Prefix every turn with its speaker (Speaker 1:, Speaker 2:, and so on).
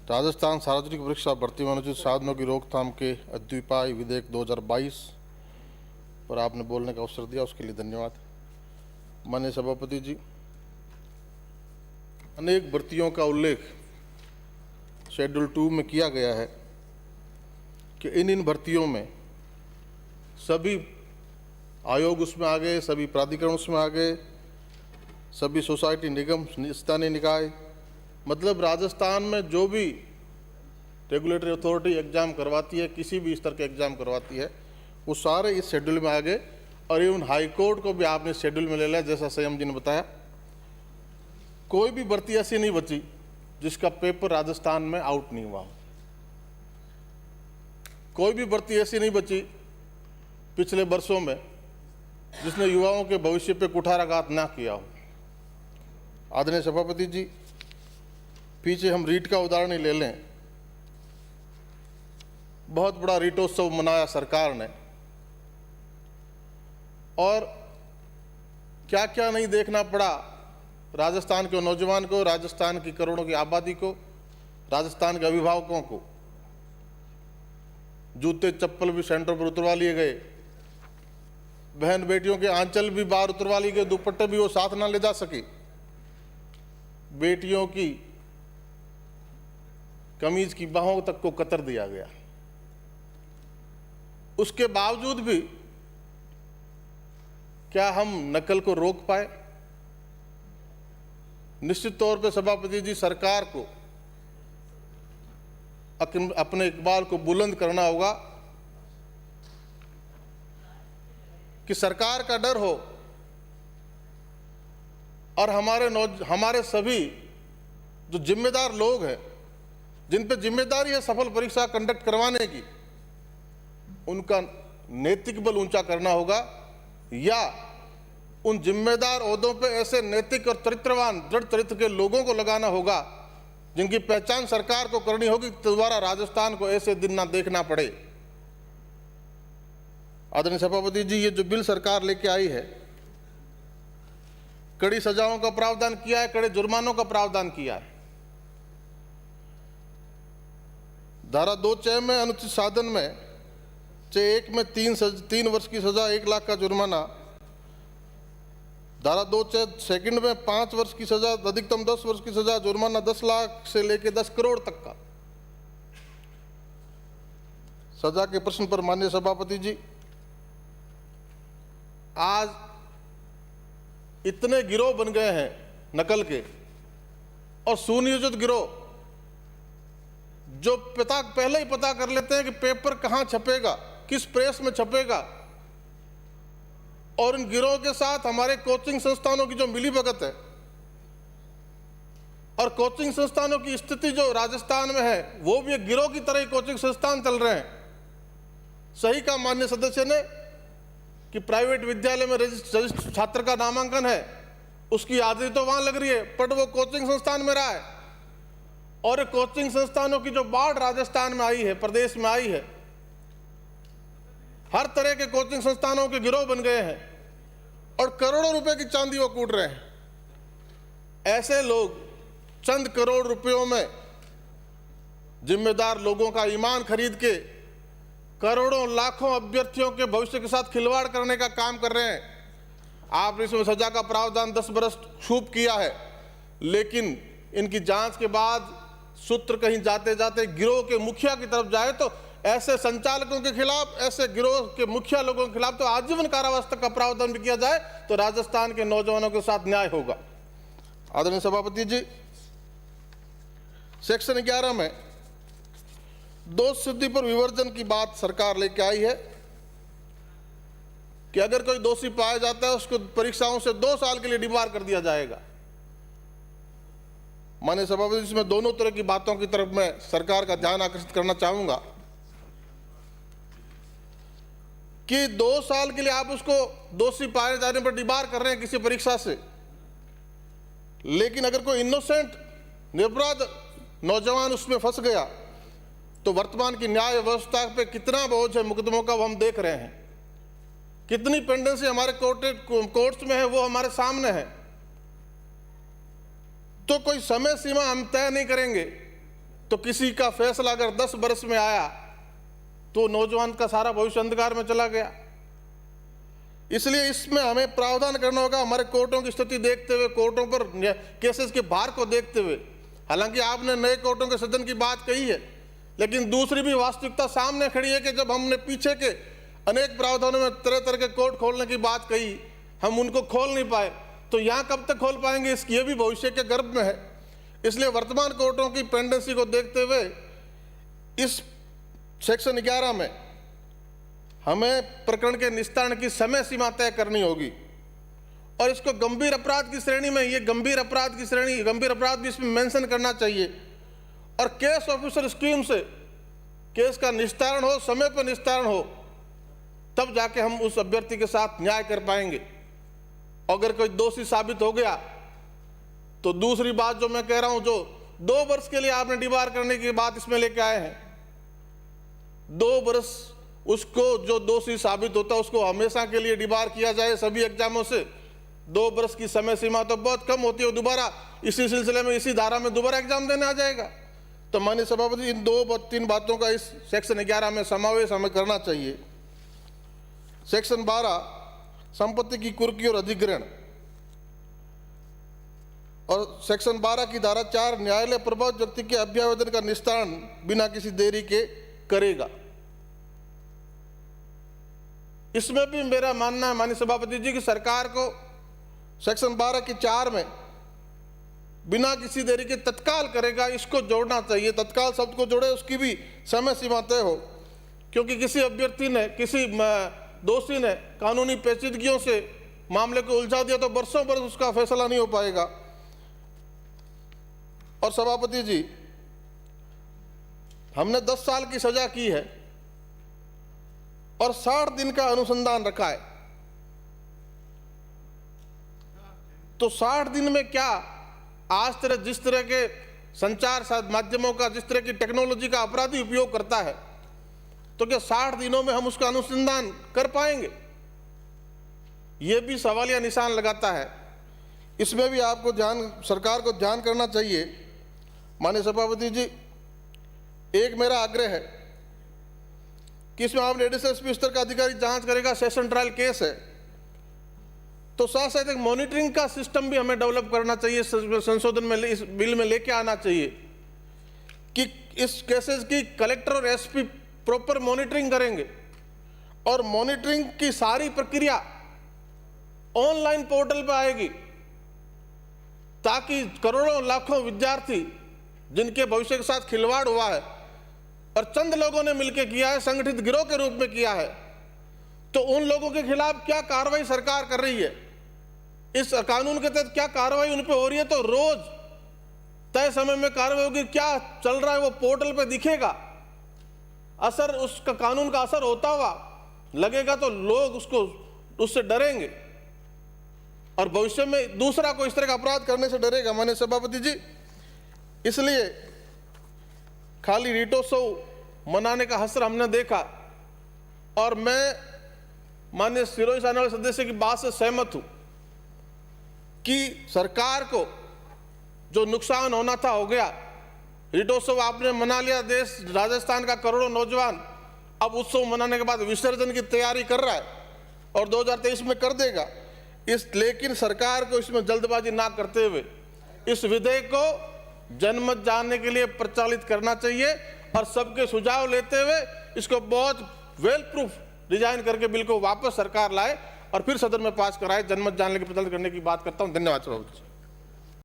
Speaker 1: राजस्थान सार्वजनिक परीक्षा भर्ती में अनुचित साधनों की रोकथाम के अद्विपाय विधेयक 2022 पर आपने बोलने का अवसर दिया, उसके लिए धन्यवाद। माननीय सभापति जी, अनेक भर्तियों का उल्लेख शेड्यूल 2 में किया गया है कि इन भर्तियों में सभी आयोग उसमें आ गए, सभी प्राधिकरण उसमें आ गए, सभी सोसाइटी, निगम, स्थानीय निकाय, मतलब राजस्थान में जो भी रेगुलेटरी अथॉरिटी एग्जाम करवाती है, किसी भी स्तर के एग्जाम करवाती है, वो सारे इस शेड्यूल में आ गए। और इवन हाई कोर्ट को भी आपने शेड्यूल में ले लिया, जैसा संयम जी ने बताया। कोई भी भर्ती ऐसी नहीं बची जिसका पेपर राजस्थान में आउट नहीं हुआ हो। कोई भी भर्ती ऐसी नहीं बची पिछले वर्षों में जिसने युवाओं के भविष्य पे कुठाराघात ना किया हो। आदरणीय सभापति जी, पीछे हम रीट का उदाहरण ही ले लें। बहुत बड़ा रीटोत्सव मनाया सरकार ने, और क्या क्या नहीं देखना पड़ा राजस्थान के नौजवान को, राजस्थान की करोड़ों की आबादी को, राजस्थान के अभिभावकों को। जूते चप्पल भी सेंटर पर उतरवा लिए गए, बहन बेटियों के आंचल भी बाहर उतरवा लिए गए, दुपट्टे भी वो साथ ना ले जा सके, बेटियों की कमीज की बाहों तक को कतर दिया गया। उसके बावजूद भी क्या हम नकल को रोक पाए? निश्चित तौर पे सभापति जी, सरकार को अपने इकबाल को बुलंद करना होगा कि सरकार का डर हो और हमारे सभी जो जिम्मेदार लोग हैं, जिन पे जिम्मेदारी है सफल परीक्षा कंडक्ट करवाने की, उनका नैतिक बल ऊंचा करना होगा, या उन जिम्मेदार ओहदों पे ऐसे नैतिक और चरित्रवान, दृढ़ चरित्र के लोगों को लगाना होगा जिनकी पहचान सरकार को करनी होगी, दोबारा राजस्थान को ऐसे दिन ना देखना पड़े। आदरणीय सभापति जी, ये जो बिल सरकार लेके आई है, कड़ी सजाओं का प्रावधान किया है, कड़े जुर्मानों का प्रावधान किया है। धारा 2(6) में अनुचित साधन में 1 में 3 वर्ष की सजा, 1 लाख का जुर्माना। धारा 2(2) में 5 वर्ष की सजा, अधिकतम 10 वर्ष की सजा, जुर्माना 10 लाख से लेकर 10 करोड़ तक का। सजा के प्रश्न पर माननीय सभापति जी, आज इतने गिरोह बन गए हैं नकल के, और सुनियोजित गिरोह जो पहले ही पता कर लेते हैं कि पेपर कहां छपेगा, किस प्रेस में छपेगा। और इन गिरोह के साथ हमारे कोचिंग संस्थानों की जो मिलीभगत है, और कोचिंग संस्थानों की स्थिति जो राजस्थान में है, वो भी एक गिरोह की तरह ही कोचिंग संस्थान चल रहे हैं। सही कहा माननीय सदस्य ने कि प्राइवेट विद्यालय में रजिस्टर छात्र का नामांकन है, उसकी हाजिरी तो वहां लग रही है, बट वो कोचिंग संस्थान में रहा है। और कोचिंग संस्थानों की जो बाढ़ राजस्थान में आई है, प्रदेश में आई है, हर तरह के कोचिंग संस्थानों के गिरोह बन गए हैं और करोड़ों रुपए की चांदी वो कूट रहे हैं। ऐसे लोग चंद करोड़ रुपयों में जिम्मेदार लोगों का ईमान खरीद के करोड़ों लाखों अभ्यर्थियों के भविष्य के साथ खिलवाड़ करने का काम कर रहे हैं। आपने इसमें सजा का प्रावधान 10 बरस छूट किया है, लेकिन इनकी जांच के बाद सूत्र कहीं जाते जाते गिरोह के मुखिया की तरफ जाए तो ऐसे संचालकों के खिलाफ, ऐसे गिरोह के मुखिया लोगों के खिलाफ तो आजीवन कारावास तक का प्रावधान भी किया जाए तो राजस्थान के नौजवानों के साथ न्याय होगा। आदरणीय सभापति जी, सेक्शन 11 में दोष सिद्धि पर विवर्जन की बात सरकार लेके आई है कि अगर कोई दोषी पाया जाता है उसको परीक्षाओं से 2 साल के लिए डिबार कर दिया जाएगा। माननीय सभापति, इसमें दोनों तरह की बातों की तरफ मैं सरकार का ध्यान आकर्षित करना चाहूंगा कि 2 साल के लिए आप उसको दोषी पाए जाने पर डिबार कर रहे हैं किसी परीक्षा से, लेकिन अगर कोई इनोसेंट निरपराध नौजवान उसमें फंस गया तो वर्तमान की न्याय व्यवस्था पे कितना बोझ है मुकदमों का, वो हम देख रहे हैं। कितनी पेंडेंसी हमारे कोर्ट्स में है, वो हमारे सामने है। तो कोई समय सीमा हम तय नहीं करेंगे तो किसी का फैसला अगर 10 बरस में आया तो नौजवान का सारा भविष्य अंधकार में चला गया। इसलिए इसमें हमें प्रावधान करना होगा, हमारे कोर्टों की स्थिति देखते हुए, कोर्टों पर केसेस के भार को देखते हुए। हालांकि आपने नए कोर्टों के सृजन की बात कही है, लेकिन दूसरी भी वास्तविकता सामने खड़ी है कि जब हमने पीछे के अनेक प्रावधानों में तरह तरह के कोर्ट खोलने की बात कही, हम उनको खोल नहीं पाए, तो यहाँ कब तक खोल पाएंगे, इसकी ये भी भविष्य के गर्भ में है। इसलिए वर्तमान कोर्टों की पेंडेंसी को देखते हुए इस सेक्शन 11 में हमें प्रकरण के निस्तारण की समय सीमा तय करनी होगी और इसको गंभीर अपराध की श्रेणी में, ये गंभीर अपराध की श्रेणी, गंभीर अपराध भी इसमें मेंशन करना चाहिए और केस ऑफिसर स्कीम से केस का निस्तारण हो, समय पर निस्तारण हो, तब जाके हम उस अभ्यर्थी के साथ न्याय कर पाएंगे। अगर कोई दोषी साबित हो गया तो दूसरी बात जो मैं कह रहा हूं, जो 2 वर्ष के लिए आपने डिबार करने की बात इसमें लेके आए हैं, 2 वर्ष उसको जो दोषी साबित होता है उसको हमेशा के लिए डिबार किया जाए सभी एग्जामों से। 2 वर्ष की समय सीमा तो बहुत कम होती है, दोबारा इसी सिलसिले में इसी धारा में दोबारा एग्जाम देने आ जाएगा। तो माननीय सभापति, इन 2-3 बातों का इस सेक्शन 11 में समावेश हमें करना चाहिए। सेक्शन 12 संपत्ति की कुर्की और अधिग्रहण और सेक्शन 12 की धारा 4 न्यायालय प्रभावित व्यक्ति के अभ्यावेदन का निस्तारण बिना किसी देरी के करेगा। इसमें भी मेरा मानना है माननीय सभापति जी कि सरकार को सेक्शन 12 की 4 में बिना किसी देरी के तत्काल करेगा, इसको जोड़ना चाहिए। तत्काल शब्द को जोड़े, उसकी भी समय सीमा तय हो, क्योंकि किसी अभ्यर्थी ने, किसी दोषी ने कानूनी पेचीदगियों से मामले को उलझा दिया तो बरसों बरस उसका फैसला नहीं हो पाएगा। और सभापति जी, हमने 10 साल की सजा की है और 60 दिन का अनुसंधान रखा है, तो 60 दिन में क्या आज तरह जिस तरह के संचार माध्यमों का, जिस तरह की टेक्नोलॉजी का अपराधी उपयोग करता है, तो क्या 60 दिनों में हम उसका अनुसंधान कर पाएंगे? यह भी सवालिया निशान लगाता है। इसमें भी आपको सरकार को ध्यान करना चाहिए। माननीय सभापति जी, एक मेरा आग्रह है कि इसमें आप एडिशनल एसपी स्तर का अधिकारी जांच करेगा, सेशन ट्रायल केस है, तो साथ साथ एक मॉनिटरिंग का सिस्टम भी हमें डेवलप करना चाहिए, संशोधन में इस बिल में लेके आना चाहिए कि इस केसेस की कलेक्टर और एसपी प्रॉपर मॉनिटरिंग करेंगे और मॉनिटरिंग की सारी प्रक्रिया ऑनलाइन पोर्टल पर आएगी, ताकि करोड़ों लाखों विद्यार्थी जिनके भविष्य के साथ खिलवाड़ हुआ है और चंद लोगों ने मिलकर किया है, संगठित गिरोह के रूप में किया है, तो उन लोगों के खिलाफ क्या कार्रवाई सरकार कर रही है, इस कानून के तहत क्या कार्रवाई उन पर हो रही है, तो रोज तय समय में कार्रवाई होगी, क्या चल रहा है वो पोर्टल पे दिखेगा। असर उसका कानून का असर होता हुआ लगेगा तो लोग उससे डरेंगे और भविष्य में दूसरा कोई इस तरह का अपराध करने से डरेगा। माननीय सभापति जी, इसलिए खाली रीटोत्सव मनाने का हसर हमने देखा और मैं माननीय सिरोही साहब सदस्य की बात से सहमत हूं कि सरकार को जो नुकसान होना था हो गया। रीटोत्सव आपने मना लिया, देश राजस्थान का करोड़ों नौजवान अब उत्सव मनाने के बाद विसर्जन की तैयारी कर रहा है और 2023 में कर देगा। लेकिन सरकार को इसमें जल्दबाजी ना करते हुए इस विधेयक को जनमत जानने के लिए प्रचालित करना चाहिए और सबके सुझाव लेते हुए इसको बहुत वेल प्रूफ डिजाइन करके बिल को वापस सरकार लाए और फिर सदन में पास कराए, जनमत जानने के प्रचालित करने की बात करता हूं। धन्यवाद सभापति।